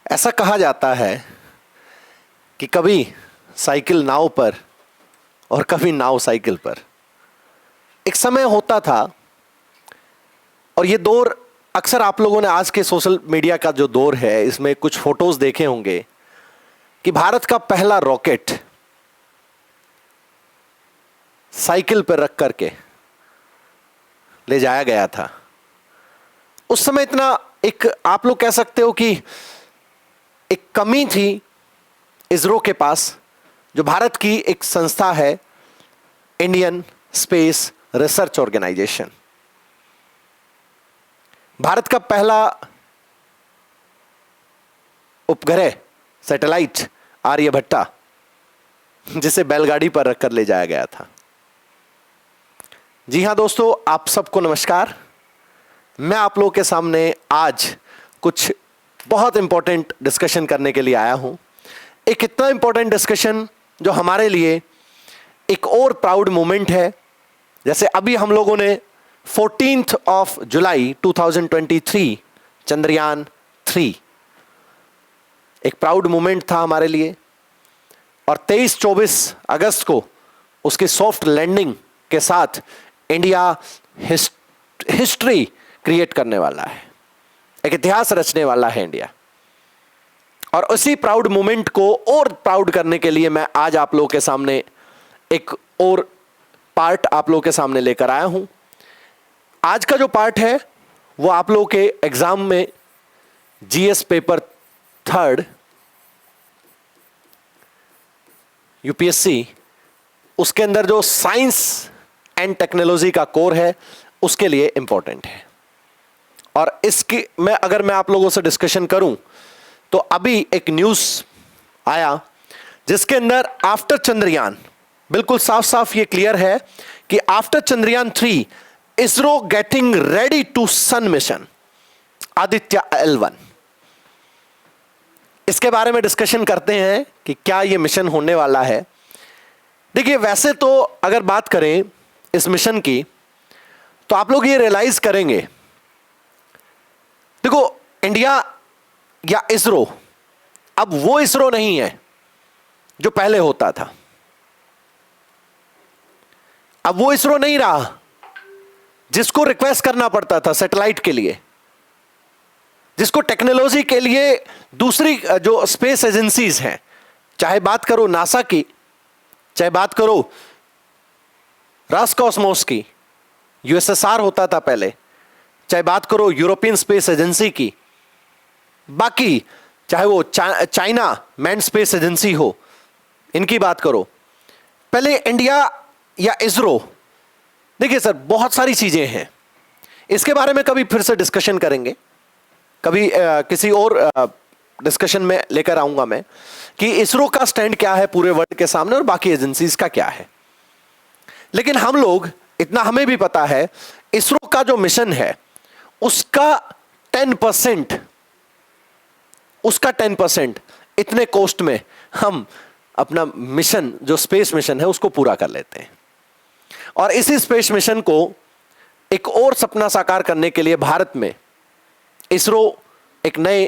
ऐसा कहा जाता है कि कभी साइकिल नाव पर और कभी नाव साइकिल पर। एक समय होता था और ये दौर अक्सर आप लोगों ने आज के सोशल मीडिया का जो दौर है इसमें कुछ फोटोज देखे होंगे कि भारत का पहला रॉकेट साइकिल पर रख करके ले जाया गया था। उस समय इतना एक आप लोग कह सकते हो कि एक कमी थी इसरो के पास, जो भारत की एक संस्था है इंडियन स्पेस रिसर्च ऑर्गेनाइजेशन। भारत का पहला उपग्रह सैटेलाइट आर्यभट्टा, जिसे बैलगाड़ी पर रखकर ले जाया गया था। जी हां दोस्तों, आप सबको नमस्कार। मैं आप लोगों के सामने आज कुछ बहुत इंपॉर्टेंट डिस्कशन करने के लिए आया हूं। एक इतना इंपॉर्टेंट डिस्कशन जो हमारे लिए एक और प्राउड मोमेंट है। जैसे अभी हम लोगों ने 14 जुलाई 2023 चंद्रयान 3 एक प्राउड मोमेंट था हमारे लिए, और 23-24 अगस्त को उसकी सॉफ्ट लैंडिंग के साथ इंडिया हिस्ट्री क्रिएट करने वाला है, एक इतिहास रचने वाला है इंडिया। और उसी प्राउड मोमेंट को और प्राउड करने के लिए मैं आज आप लोगों के सामने एक और पार्ट आप लोगों के सामने लेकर आया हूं। आज का जो पार्ट है वो आप लोगों के एग्जाम में जीएस पेपर 3 यूपीएससी, उसके अंदर जो साइंस एंड टेक्नोलॉजी का कोर है उसके लिए इंपॉर्टेंट है। और इसकी अगर मैं आप लोगों से डिस्कशन करूं तो अभी एक न्यूज आया जिसके अंदर आफ्टर चंद्रयान बिल्कुल साफ साफ ये क्लियर है कि after Chandrayaan 3 ISRO getting ready to sun mission Aditya L1। इसके बारे में डिस्कशन करते हैं कि क्या ये मिशन होने वाला है। देखिए, वैसे तो अगर बात करें इस मिशन की तो आप लोग ये रियलाइज करेंगे, देखो इंडिया या इसरो अब वो इसरो नहीं है जो पहले होता था। अब वो इसरो नहीं रहा जिसको रिक्वेस्ट करना पड़ता था सैटेलाइट के लिए, जिसको टेक्नोलॉजी के लिए दूसरी जो स्पेस एजेंसीज हैं, चाहे बात करो नासा की, चाहे बात करो रास्कॉस्मोस की, यूएसएसआर होता था पहले, चाहे बात करो यूरोपियन स्पेस एजेंसी की, बाकी चाहे वो चाइना मैन स्पेस एजेंसी हो, इनकी बात करो। पहले इंडिया या इसरो, देखिए सर बहुत सारी चीजें हैं, इसके बारे में कभी फिर से डिस्कशन करेंगे, कभी किसी और डिस्कशन में लेकर आऊंगा मैं कि इसरो का स्टैंड क्या है पूरे वर्ल्ड के सामने और बाकी एजेंसीज का क्या है। लेकिन हम लोग इतना हमें भी पता है, इसरो का जो मिशन है उसका 10% इतने कॉस्ट में हम अपना मिशन जो स्पेस मिशन है उसको पूरा कर लेते हैं। और इसी स्पेस मिशन को एक और सपना साकार करने के लिए भारत में इसरो एक नए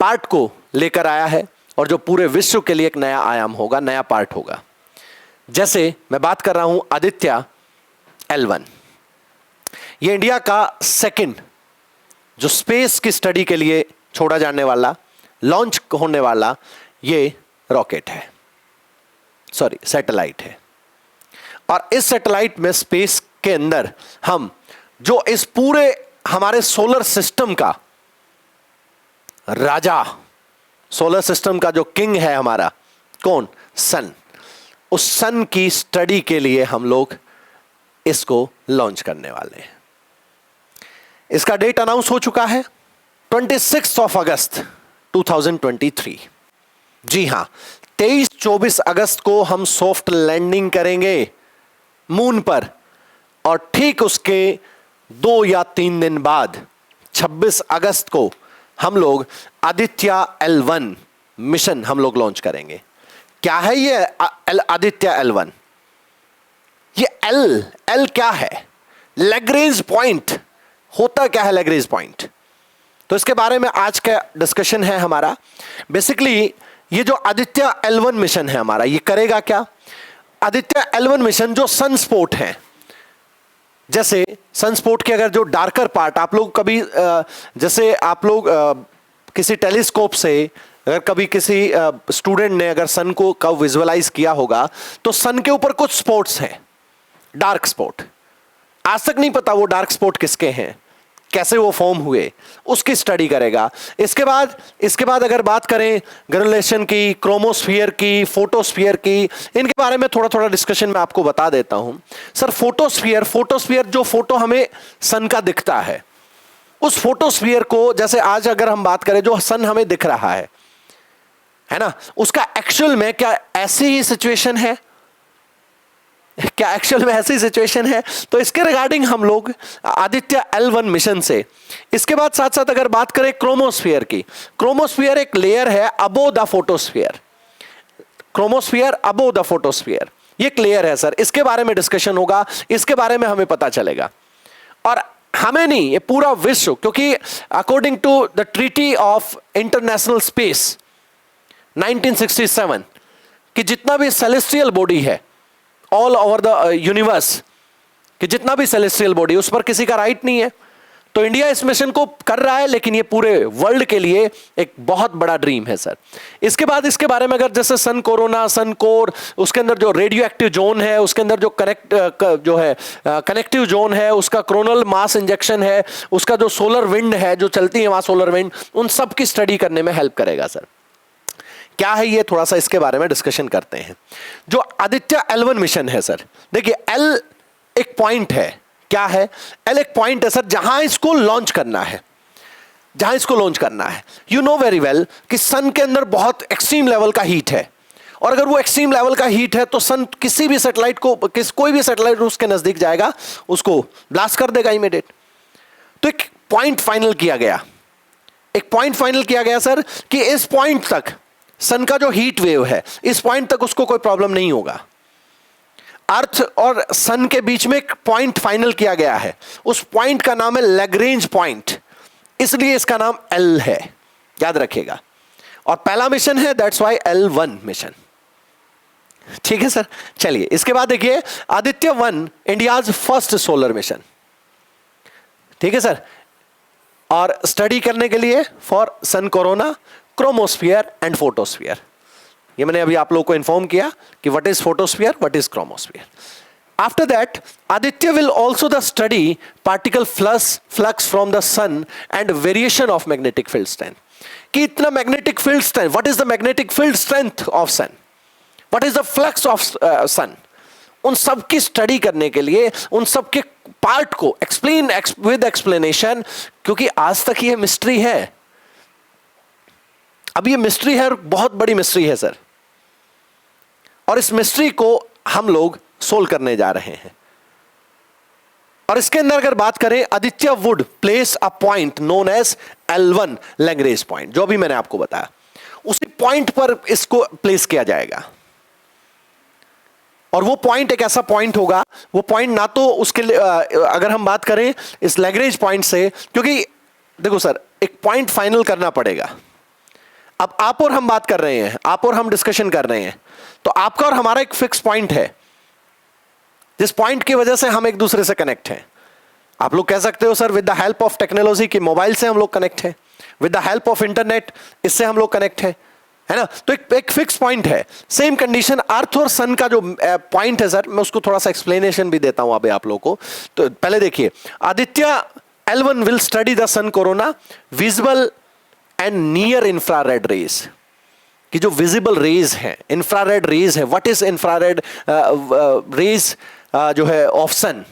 पार्ट को लेकर आया है, और जो पूरे विश्व के लिए एक नया आयाम होगा, नया पार्ट होगा। जैसे मैं बात कर रहा हूं आदित्य L1, ये इंडिया का सेकंड जो स्पेस की स्टडी के लिए छोड़ा जाने वाला, लॉन्च होने वाला ये रॉकेट है, सॉरी सैटेलाइट है। और इस सैटेलाइट में स्पेस के अंदर हम जो इस पूरे हमारे सोलर सिस्टम का राजा, सोलर सिस्टम का जो किंग है हमारा, कौन? सन। उस सन की स्टडी के लिए हम लोग इसको लॉन्च करने वाले हैं। इसका डेट अनाउंस हो चुका है 26 अगस्त 2023। जी हां, 23-24 अगस्त को हम सॉफ्ट लैंडिंग करेंगे मून पर, और ठीक उसके 2 या 3 दिन बाद 26 अगस्त को हम लोग आदित्य L1 मिशन हम लोग लॉन्च करेंगे। क्या है ये आदित्य L1? ये एल क्या है? लैग्रेंज पॉइंट होता क्या है? लैग्रेंज पॉइंट तो इसके बारे में आज का डिस्कशन है हमारा। बेसिकली ये जो आदित्य L1 मिशन है हमारा, ये करेगा क्या? आदित्य L1 मिशन जो सनस्पोट है, जैसे सनस्पोट के अगर जो डार्कर पार्ट आप लोग कभी जैसे आप लोग किसी टेलीस्कोप से अगर कभी किसी स्टूडेंट ने अगर सन को कब विजुअलाइज किया होगा, तो सन के ऊपर कुछ स्पॉट्स हैं, डार्क स्पॉट। आज तक नहीं पता वो डार्क स्पॉट किसके हैं, कैसे वो फॉर्म हुए, उसकी स्टडी करेगा। इसके बाद अगर बात करें ग्रेनुलेशन की, क्रोमोस्फियर की, फोटोस्फियर की, इनके बारे में थोड़ा थोड़ा डिस्कशन मैं आपको बता देता हूं। सर फोटोस्फियर जो फोटो हमें सन का दिखता है, उस फोटोस्फियर को जैसे आज अगर हम बात करें जो सन हमें दिख रहा है ना, उसका एक्चुअल में क्या ऐसी ही सिचुएशन है? क्या एक्चुअल में ऐसी सिचुएशन है? तो इसके रिगार्डिंग हम लोग आदित्य L1 मिशन से, इसके बाद साथ साथ अगर बात करें क्रोमोस्फियर की, क्रोमोस्फियर एक लेयर है above the photosphere, chromosphere above the photosphere, ये एक लेयर है सर। इसके बारे में डिस्कशन होगा, इसके बारे में हमें पता चलेगा। और हमें नहीं, ये पूरा विश्व, क्योंकि according to the treaty of international space 1967 कि जितना भी सेलेस्टियल बॉडी है ऑल ओवर द यूनिवर्स, कि जितना भी सेलेस्टियल बॉडी, उस पर किसी का राइट नहीं है। तो इंडिया इस मिशन को कर रहा है, लेकिन ये पूरे वर्ल्ड के लिए एक बहुत बड़ा ड्रीम है सर। इसके बाद इसके बारे में अगर जैसे सन कोरोना, सन कोर, उसके अंदर जो रेडियो एक्टिव जोन है, उसके अंदर जो कनेक्टिव जोन है, उसका कोरोनल मास इंजेक्शन है, उसका जो सोलर विंड है जो चलती है वहां सोलर विंड, उन सब की स्टडी करने में हेल्प करेगा सर। क्या है ये, थोड़ा सा इसके बारे में डिस्कशन करते हैं। जो आदित्य L1 मिशन है सर, देखिए L एक पॉइंट है। क्या है? L एक पॉइंट है सर, जहां इसको लॉन्च करना है, जहां इसको लॉन्च करना है। यू नो वेरी वेल कि सन के अंदर बहुत एक्सट्रीम लेवल का हीट है, और अगर वो एक्सट्रीम लेवल का हीट है तो सन किसी भी सैटेलाइट को, कोई भी सैटेलाइट उसके नजदीक जाएगा उसको ब्लास्ट कर देगा इमीडिएट। तो एक पॉइंट फाइनल किया गया, सर कि इस पॉइंट तक सन का जो हीट वेव है, इस पॉइंट तक उसको कोई प्रॉब्लम नहीं होगा। अर्थ और सन के बीच में एक पॉइंट फाइनल किया गया है, उस पॉइंट का नाम है लैग्रेंज पॉइंट, इसलिए इसका नाम L है, याद रखिएगा। और पहला मिशन है, दैट्स वाई L1 मिशन। ठीक है सर, चलिए इसके बाद देखिए Aditya 1 India's first solar mission. ठीक है सर, और स्टडी करने के लिए for sun corona, chromosphere and photosphere. ये मैंने अभी आप लोगों को इन्फॉर्म किया कि what is photosphere, what is chromosphere. After that Aditya will also the study particle flux from the sun and variation of magnetic field strength. कि इतना magnetic field strength, what is the magnetic field strength of sun, what is the flux of sun, उन सब की study करने के लिए उन सब के पार्ट को एक्सप्लेन विद एक्सप्लेनेशन, क्योंकि आज तक ये मिस्ट्री है। अब ये मिस्ट्री है, बहुत बड़ी मिस्ट्री है सर, और इस मिस्ट्री को हम लोग सोल्व करने जा रहे हैं। और इसके अंदर अगर बात करें, Aditya would place a point known as L1 Lagrange point, जो भी मैंने आपको बताया, उसी पॉइंट पर इसको प्लेस किया जाएगा। और वो पॉइंट एक ऐसा पॉइंट होगा, वो पॉइंट ना तो उसके लिए अगर हम बात करें इस लैग्रेंज पॉइंट से, क्योंकि देखो सर एक पॉइंट फाइनल करना पड़ेगा। अब आप और हम बात कर रहे हैं, आप और हम डिस्कशन कर रहे हैं, तो आपका और हमारा एक फिक्स पॉइंट है, जिस पॉइंट की वजह से हम एक दूसरे से कनेक्ट हैं। आप लोग कह सकते हो sir with the help of technology कि मोबाइल से हम लोग कनेक्ट हैं, with the help of internet इससे हम लोग कनेक्ट हैं, है ना। तो एक फिक्स पॉइंट है। सेम कंडीशन अर्थ और सन का जो पॉइंट है सर, मैं उसको थोड़ा सा एक्सप्लेनेशन भी देता हूं अभी आप लोगों को। तो पहले देखिए, Aditya L1 will study the sun corona visible and near infrared rays, कि जो विजिबल रेज है, इंफ्रारेड रेज है, व्हाट इज इंफ्रारेड रेज जो है ऑफ सन,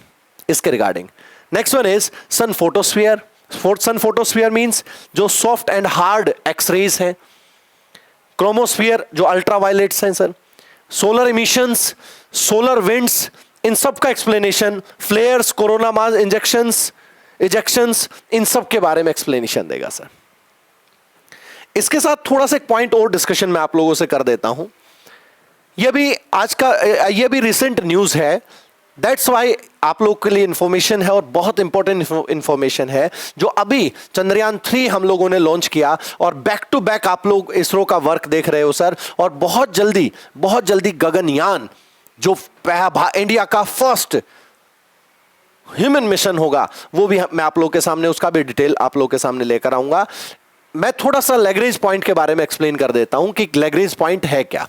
इसके regarding. Next one is sun photosphere. Sun photosphere means जो soft and hard X rays है। Chromosphere जो अल्ट्रावायलेट्स हैं sir. Solar emissions, solar winds, इन सब का एक्सप्लेनेशन। फ्लेयर्स, कोरोना मास इजेक्शंस, इन सब के बारे में एक्सप्लेनेशन देगा सर। इसके साथ थोड़ा सा एक पॉइंट और डिस्कशन मैं आप लोगों से कर देता हूं। यह भी आज का, यह भी रिसेंट न्यूज है, दैट्स वाई आप लोग के लिए इंफॉर्मेशन है और बहुत इंपॉर्टेंट इंफॉर्मेशन है जो अभी चंद्रयान 3 हम लोगों ने लॉन्च किया और बैक टू बैक आप लोग इसरो का वर्क देख रहे हो सर। और बहुत जल्दी गगनयान जो इंडिया का फर्स्ट ह्यूमन मिशन होगा वो भी मैं आप लोग के सामने, उसका भी डिटेल आप लोग के सामने लेकर आऊंगा। मैं थोड़ा सा लैग्रेंज पॉइंट के बारे में एक्सप्लेन कर देता हूं कि लैग्रेंज पॉइंट है क्या।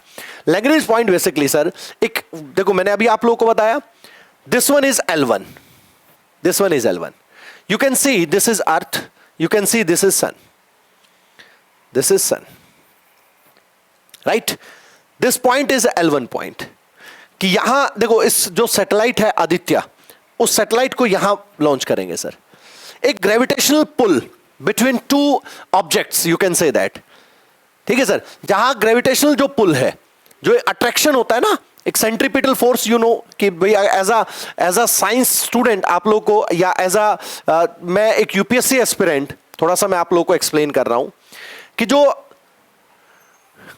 लैग्रेंज पॉइंट बेसिकली सर एक, देखो मैंने अभी आप लोगों को बताया this one is L1, this one is L1, you can see this is earth, you can see this is sun, this is sun, right. This point is L1 point कि यहां देखो इस जो सैटेलाइट है आदित्य, उस सैटेलाइट को यहां launch करेंगे सर। एक gravitational pull between two objects, you can say that, ठीक है सर। जहां ग्रेविटेशनल जो पुल है, जो अट्रैक्शन होता है ना, एक सेंट्रीपिटल फोर्स, यू नो कि भैया एज अ साइंस स्टूडेंट आप लोग को, या एज अ मैं एक यूपीएससी एस्पिरेंट, थोड़ा सा मैं आप लोग को एक्सप्लेन कर रहा हूं कि जो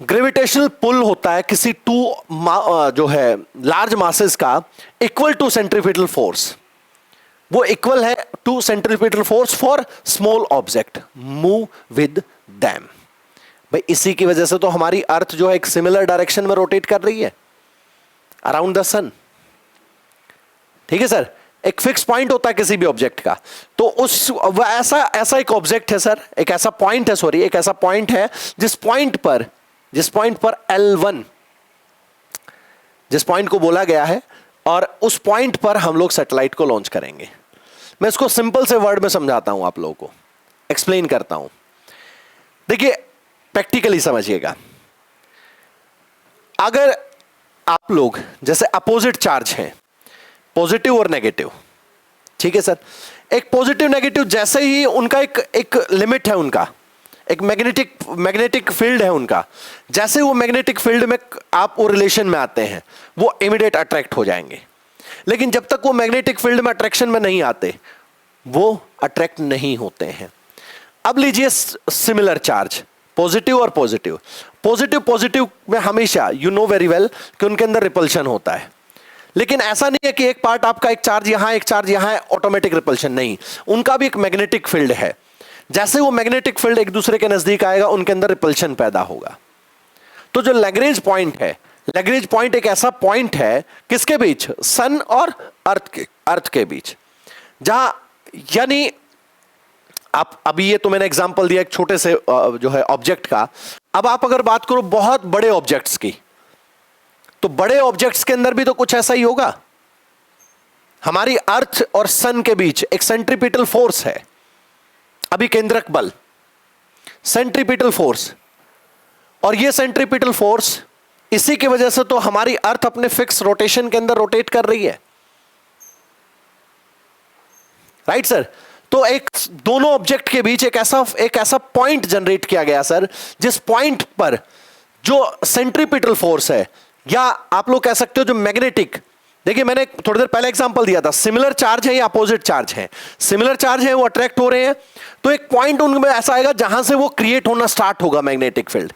ग्रेविटेशनल पुल होता है किसी जो है लार्ज मासेस का, इक्वल टू सेंट्रीपिटल फोर्स, वो इक्वल है to centripetal force for small object move with them. भाई इसी की वजह से तो हमारी अर्थ जो है एक सिमिलर डायरेक्शन में रोटेट कर रही है अराउंड द सन, ठीक है सर। एक फिक्स पॉइंट होता है किसी भी ऑब्जेक्ट का, तो उस ऐसा एक ऑब्जेक्ट है सर, एक ऐसा पॉइंट है, सॉरी एक ऐसा पॉइंट है जिस पॉइंट पर L1, जिस पॉइंट को बोला गया है, और उस पॉइंट पर हम लोग सैटेलाइट को लॉन्च करेंगे। मैं इसको सिंपल से वर्ड में समझाता हूं, आप लोगों को एक्सप्लेन करता हूं। देखिए प्रैक्टिकली समझिएगा, अगर आप लोग जैसे अपोजिट चार्ज हैं, पॉजिटिव और नेगेटिव, ठीक है सर। एक पॉजिटिव नेगेटिव जैसे ही उनका एक लिमिट है, उनका एक मैग्नेटिक फील्ड है उनका, जैसे वो मैग्नेटिक फील्ड में आप वो रिलेशन में आते हैं, वो इमीडिएट अट्रैक्ट हो जाएंगे। लेकिन जब तक वो मैग्नेटिक फील्ड में अट्रैक्शन में नहीं आते, वो अट्रैक्ट नहीं होते हैं। अब लीजिए सिमिलर चार्ज, पॉजिटिव और पॉजिटिव में हमेशा यू नो वेरी वेल कि उनके अंदर रिपल्शन होता है। लेकिन ऐसा नहीं है कि एक पार्ट आपका, एक चार्ज यहां एक चार्ज यहां है, ऑटोमेटिक रिपल्शन नहीं, उनका भी एक मैग्नेटिक फील्ड है। जैसे वो मैग्नेटिक फील्ड एक दूसरे के नजदीक आएगा, उनके अंदर रिपल्शन पैदा होगा। तो जो लैग्रेंज पॉइंट है, लैग्रेंज पॉइंट एक ऐसा पॉइंट है किसके बीच, सन और अर्थ के बीच, जहां यानी आप अभी ये तो मैंने एग्जांपल दिया एक छोटे से जो है ऑब्जेक्ट का। अब आप अगर बात करो बहुत बड़े ऑब्जेक्ट्स की, तो बड़े ऑब्जेक्ट्स के अंदर भी तो कुछ ऐसा ही होगा। हमारी अर्थ और सन के बीच एक सेंट्रीपिटल फोर्स है, अभिकेंद्रक बल, सेंट्रीपिटल फोर्स, और ये सेंट्रीपिटल फोर्स, इसी की वजह से तो हमारी अर्थ अपने फिक्स रोटेशन के अंदर रोटेट कर रही है, राइट सर। तो एक दोनों ऑब्जेक्ट के बीच एक ऐसा पॉइंट जनरेट किया गया सर, जिस पॉइंट पर जो सेंट्रीपिटल फोर्स है, या आप लोग कह सकते हो जो मैग्नेटिक, देखिए मैंने थोड़ी देर पहले एग्जांपल दिया था, सिमिलर चार्ज है या अपोजिट चार्ज है, सिमिलर चार्ज है वो अट्रैक्ट हो रहे हैं, तो एक पॉइंट उनमें ऐसा आएगा जहां से वो क्रिएट होना स्टार्ट होगा मैग्नेटिक फील्ड।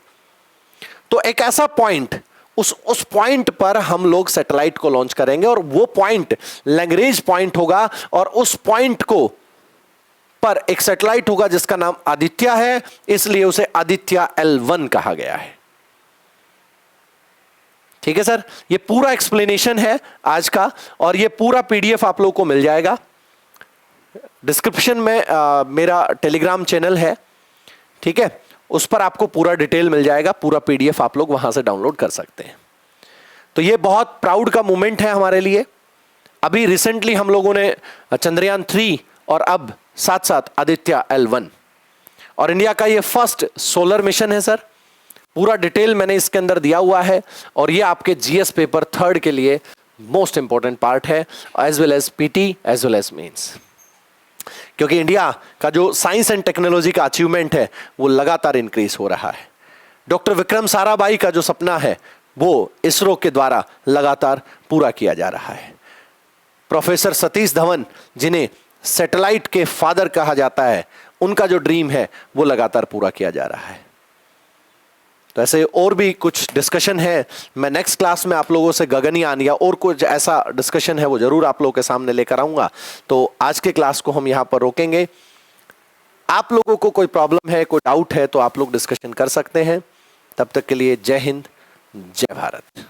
तो एक ऐसा पॉइंट, उस पॉइंट पर हम लोग सैटेलाइट को लॉन्च करेंगे, और वो पॉइंट लैग्रेंज पॉइंट होगा, और उस पॉइंट को पर एक सैटेलाइट होगा जिसका नाम आदित्य है, इसलिए उसे आदित्य L1 कहा गया है। ठीक है सर, ये पूरा एक्सप्लेनेशन है आज का, और ये पूरा PDF आप लोगों को मिल जाएगा। डिस्क्रिप्शन में मेरा टेलीग्राम चैनल है, ठीक है, उस पर आपको पूरा डिटेल मिल जाएगा, पूरा PDF आप लोग वहां से डाउनलोड कर सकते हैं। तो ये बहुत प्राउड का मोमेंट है हमारे लिए। अभी रिसेंटली हम लोगों ने चंद्रयान 3 और अब साथ साथ आदित्य L1, और इंडिया का ये फर्स्ट सोलर मिशन है सर। पूरा डिटेल मैंने इसके अंदर दिया हुआ है, और ये आपके GS पेपर 3rd के लिए मोस्ट इंपॉर्टेंट पार्ट है, as well as PT as well as mains, क्योंकि इंडिया का जो साइंस एंड टेक्नोलॉजी का अचीवमेंट है वो लगातार इंक्रीज हो रहा है। डॉक्टर विक्रम साराभाई का जो सपना है वो इसरो के द्वारा लगातार पूरा किया जा रहा है। प्रोफेसर सतीश धवन, जिन्हें सैटेलाइट के फादर कहा जाता है, उनका जो ड्रीम है वो लगातार पूरा किया जा रहा है। तो ऐसे और भी कुछ डिस्कशन है, मैं नेक्स्ट क्लास में आप लोगों से गगनयान या और कुछ ऐसा डिस्कशन है वो जरूर आप लोगों के सामने लेकर आऊंगा। तो आज के क्लास को हम यहां पर रोकेंगे। आप लोगों को कोई प्रॉब्लम है, कोई डाउट है तो आप लोग डिस्कशन कर सकते हैं। तब तक के लिए जय हिंद, जय भारत।